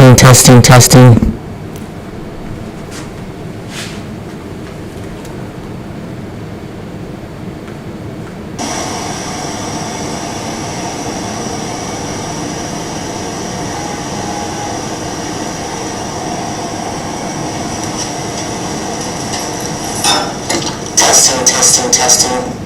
Testing, testing, testing. Testing, testing, testing.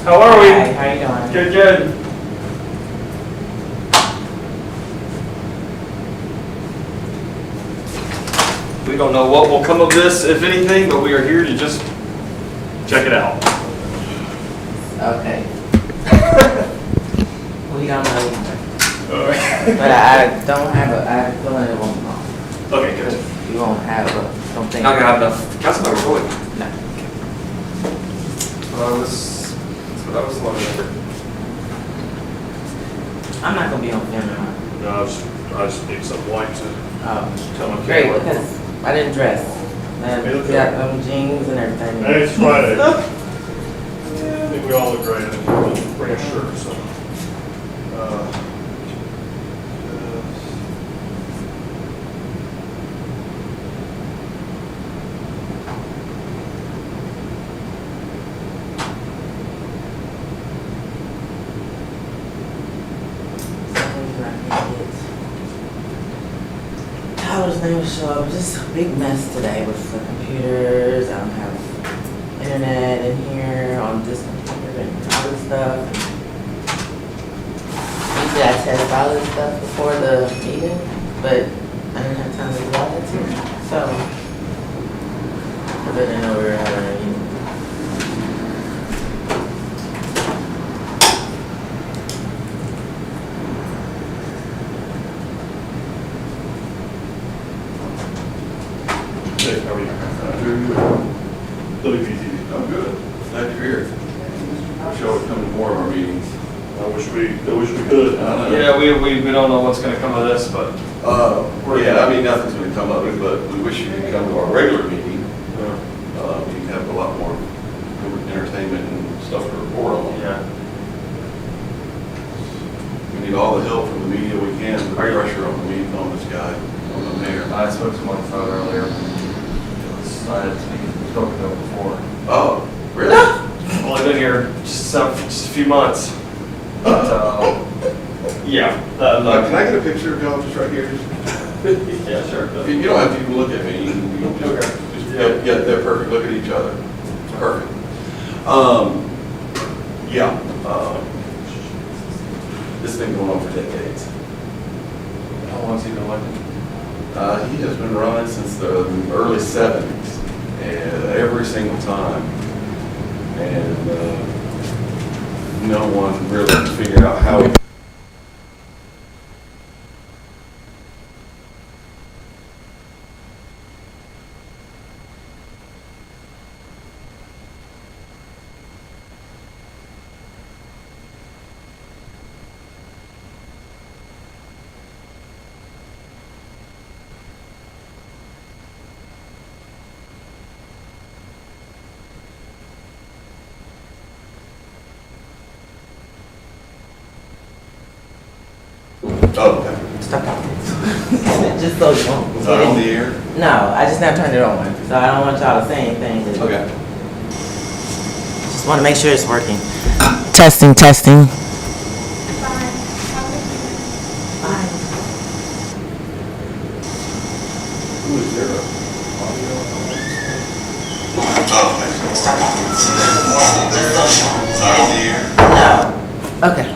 How are we? Hi, how you doing? Good, good. We don't know what will come of this, if anything, but we are here to just check it out. Okay. We don't know either. All right. But I don't have a, I have a feeling it won't come. Okay, good. You won't have a, don't think. Not gonna have enough council members, will we? No. That's what I was wondering. I'm not gonna be on camera. No, I just need some white to tell my Great, camera. because I didn't dress. And You look got good. jeans and everything. Hey, it's Friday. I think we all look great. I think we'll bring a shirt, so. Tyler's name will show up. Just a big mess today with the computers. I don't have internet in here on this computer and all this stuff. Usually I test all this stuff before the meeting, but I didn't have time to do all that today. So, I didn't know we were having a meeting. Hey, how are you? WPTV. Oh, good. Glad you're here. Wish I would come to more of our meetings. I wish we could. I know. Yeah, we don't know what's gonna come of this, but Yeah, I mean, nothing's going to come of it, but we wish you could come to our regular meeting. We can have a lot more entertainment and stuff to report on. yeah. We need all the help from the media we can, the pressure on the media, on this guy, on the mayor. I spoke to him on the phone earlier. I had spoken to him before. Oh, really? Only been here just a few months. But, yeah. Can I get a picture of y'all just right here? Yeah, sure. You don't have to even look at me. You can just, yeah, they're perfect. Look at each other. It's perfect. Yeah. This has been going on for decades. How long's he been elected? He has been running since the early 70s, and every single time. And no one really figured out how he. Oh, okay. Stop talking. Just so you won't. Was I on the air? No, I just now turned it on, so I don't want y'all to say anything. Okay. Just want to make sure it's working. Testing, testing. Who is there? Oh, okay. Was I on the air? No. Okay.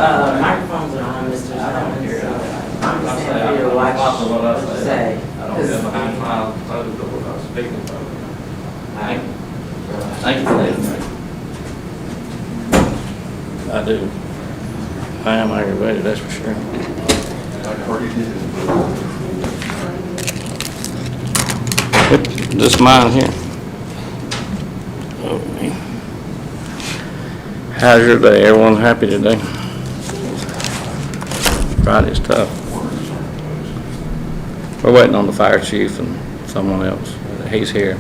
Microphones are on, Mr. I don't Jones, hear so it. I'm just I saying say, for you to I'm watch watching what I what you say. say. I don't get behind my closed door when I'm speaking. Thank you for letting me. I do. I am aggravated, that's for sure. I already did. This mine here. Okay. How's your day? Everyone happy today? Friday's tough. We're waiting on the fire chief and someone else. He's here.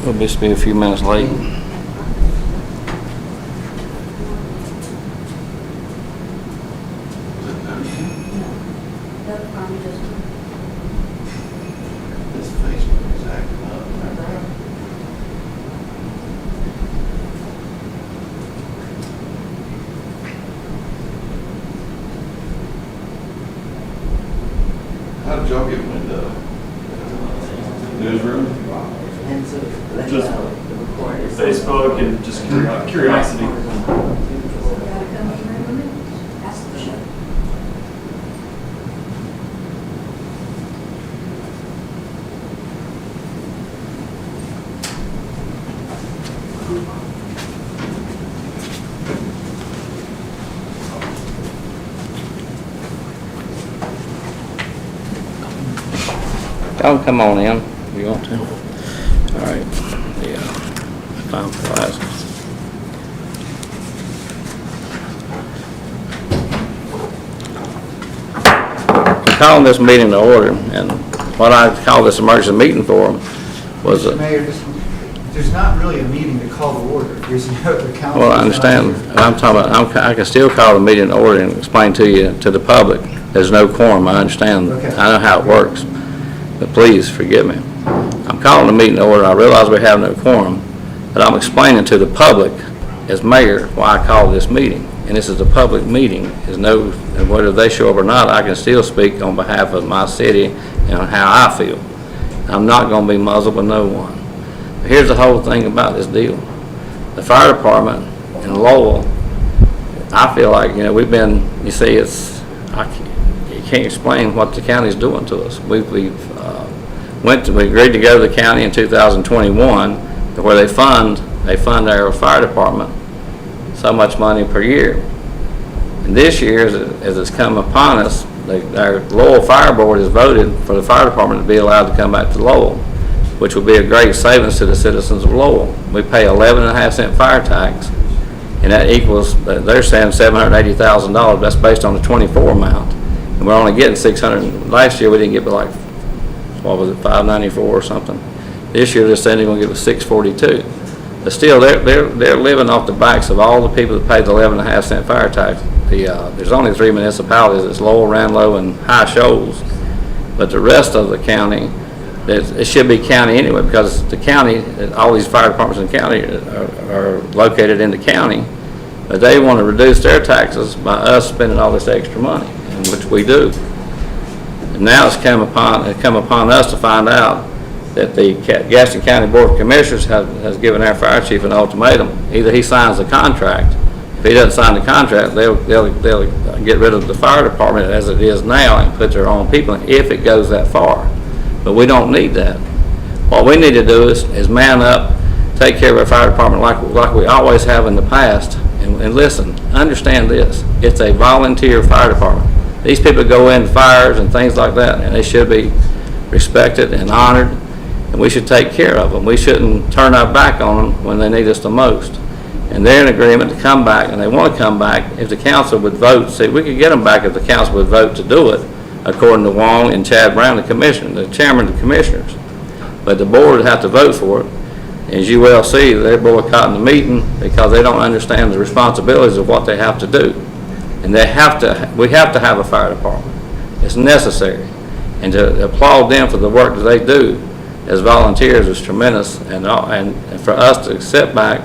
We'll just be a few minutes late. This Facebook is acting up. How did y'all get wind of it? Newsroom? And to let you Just know, the recording is. Facebook and just curiosity. Y'all can come on in if you want to. All right. Yeah. Time for glasses. I'm calling this meeting to order, and what I called this emergency meeting for was Mr. Mayor, there's not really a meeting to call to order. There's no, the council. well, I is not understand. here. I'm talking about, I can still call the meeting to order and explain to you, to the public, there's no quorum, I understand. Okay. I know how it works, but please forgive me. I'm calling the meeting to order, I realize we have no quorum, but I'm explaining to the public, as mayor, why I called this meeting. And this is a public meeting, and whether they show up or not, I can still speak on behalf of my city and on how I feel. I'm not gonna be muzzled by no one. Here's the whole thing about this deal. The fire department in Lowell, I feel like, we've been, you see, you can't explain what the county's doing to us. We agreed to go to the county in 2021, where they fund our fire department so much money per year. And this year, as it's come upon us, our Lowell Fire Board has voted for the fire department to be allowed to come back to Lowell, which will be a great savings to the citizens of Lowell. We pay 11.5-cent fire tax, and that equals, they're saying $780,000. That's based on the 24 amount. And we're only getting 600. Last year, we didn't get but like, what was it, 594 or something. This year, they're saying they're gonna give us 642. But still, they're living off the backs of all the people that pay the 11.5-cent fire tax. There's only 3 municipalities, it's Lowell, Ranlow, and High Shoals. But the rest of the county, it should be county anyway, because the county, all these fire departments in the county are located in the county. But they want to reduce their taxes by us spending all this extra money, which we do. And now it's come upon us to find out that the Gaston County Board of Commissioners has given our fire chief an ultimatum. Either he signs the contract. If he doesn't sign the contract, they'll get rid of the fire department as it is now and put their own people in, if it goes that far. But we don't need that. What we need to do is man up, take care of our fire department like we always have in the past. And listen, understand this, it's a volunteer fire department. These people go in fires and things like that, and they should be respected and honored, and we should take care of them. We shouldn't turn our back on them when they need us the most. And they're in agreement to come back, and they want to come back if the council would vote. See, we could get them back if the council would vote to do it, according to Wong and Chad Brown, the chairman of the commissioners. But the board would have to vote for it. As you well see, they're boycotting the meeting because they don't understand the responsibilities of what they have to do. And we have to have a fire department. It's necessary. And to applaud them for the work that they do as volunteers is tremendous. And for us to sit back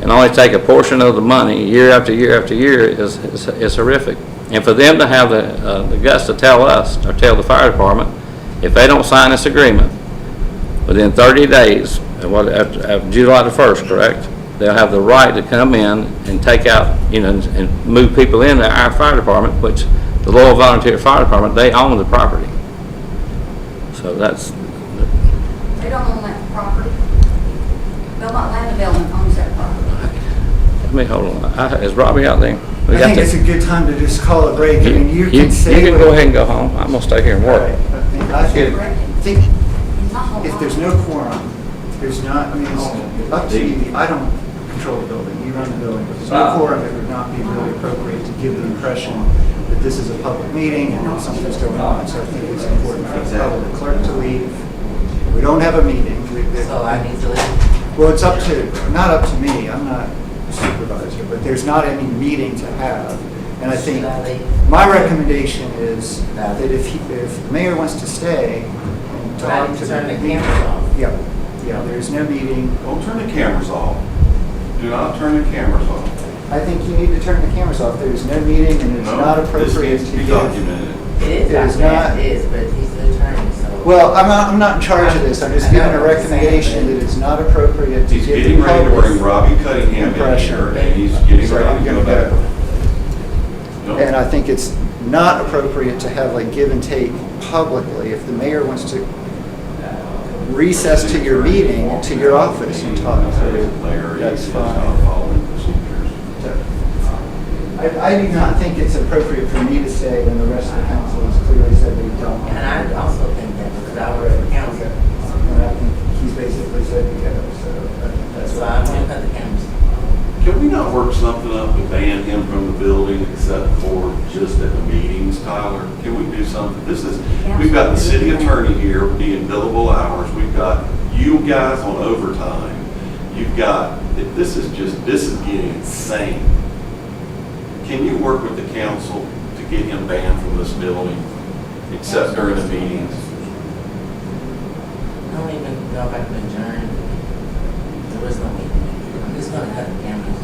and only take a portion of the money year after year after year is horrific. And for them to have the guts to tell us, or tell the fire department, if they don't sign this agreement within 30 days, of July the 1st, correct? they'll have the right to come in and take out, and move people into our fire department, which the Loyal Volunteer Fire Department, they own the property. So that's, They don't own that property. Belmont Land Development owns that property. let me, hold on. Is Robbie out there? We I got think to- it's a good time to just call a break. I mean, you can say. You can what- go ahead and go home. I'm gonna stay here and All work. right. I think He's not home. if there's no quorum, there's not, I mean, it's up to you. I don't control the building, you run the building. If there's no quorum, it would not be really appropriate to give the impression that this is a public meeting and that something's going on. So I think it's important for the public clerk to leave. We don't have a meeting. So I need to leave. Well, it's up to, not up to me, I'm not a supervisor, but there's not any meeting to have. And I think Should I leave? my recommendation is that if the mayor wants to stay and But I talk need to to turn the meeting- cameras off. Yeah, there's no meeting. Don't turn the cameras off. Do not turn the cameras off. I think you need to turn the cameras off. There's no meeting and it's No, not this appropriate needs to to be give. documented. It is, It is documented, not- it is, but he's the attorney, so. Well, I'm not in charge of this. I'm just I know giving a what you're saying, recommendation but- that it's not appropriate to He's give the getting ready to bring public. Robbie Cunningham in impression. here, and he's getting So ready I'm to go gonna back. go. No. And I think it's not appropriate to have like give and take publicly. If the mayor wants to recess to your meeting, to your office and talk to, Larry, that's he's not fine. following procedures. I do not think it's appropriate for me to stay when the rest of the council has clearly said they don't. And I also think that because I work for council, And I think he's basically said we go, so I think that's so why. I'm gonna cut the cameras. Can we not work something up to ban him from the building except for just at the meetings, Tyler? Can we do something? We've got the city attorney here being billable hours. We've got you guys on overtime. You've got, this is getting insane. Can you work with the council to get him banned from this building except during the meetings? I don't even know if I can adjourn. There was no meeting. I'm just gonna cut the cameras.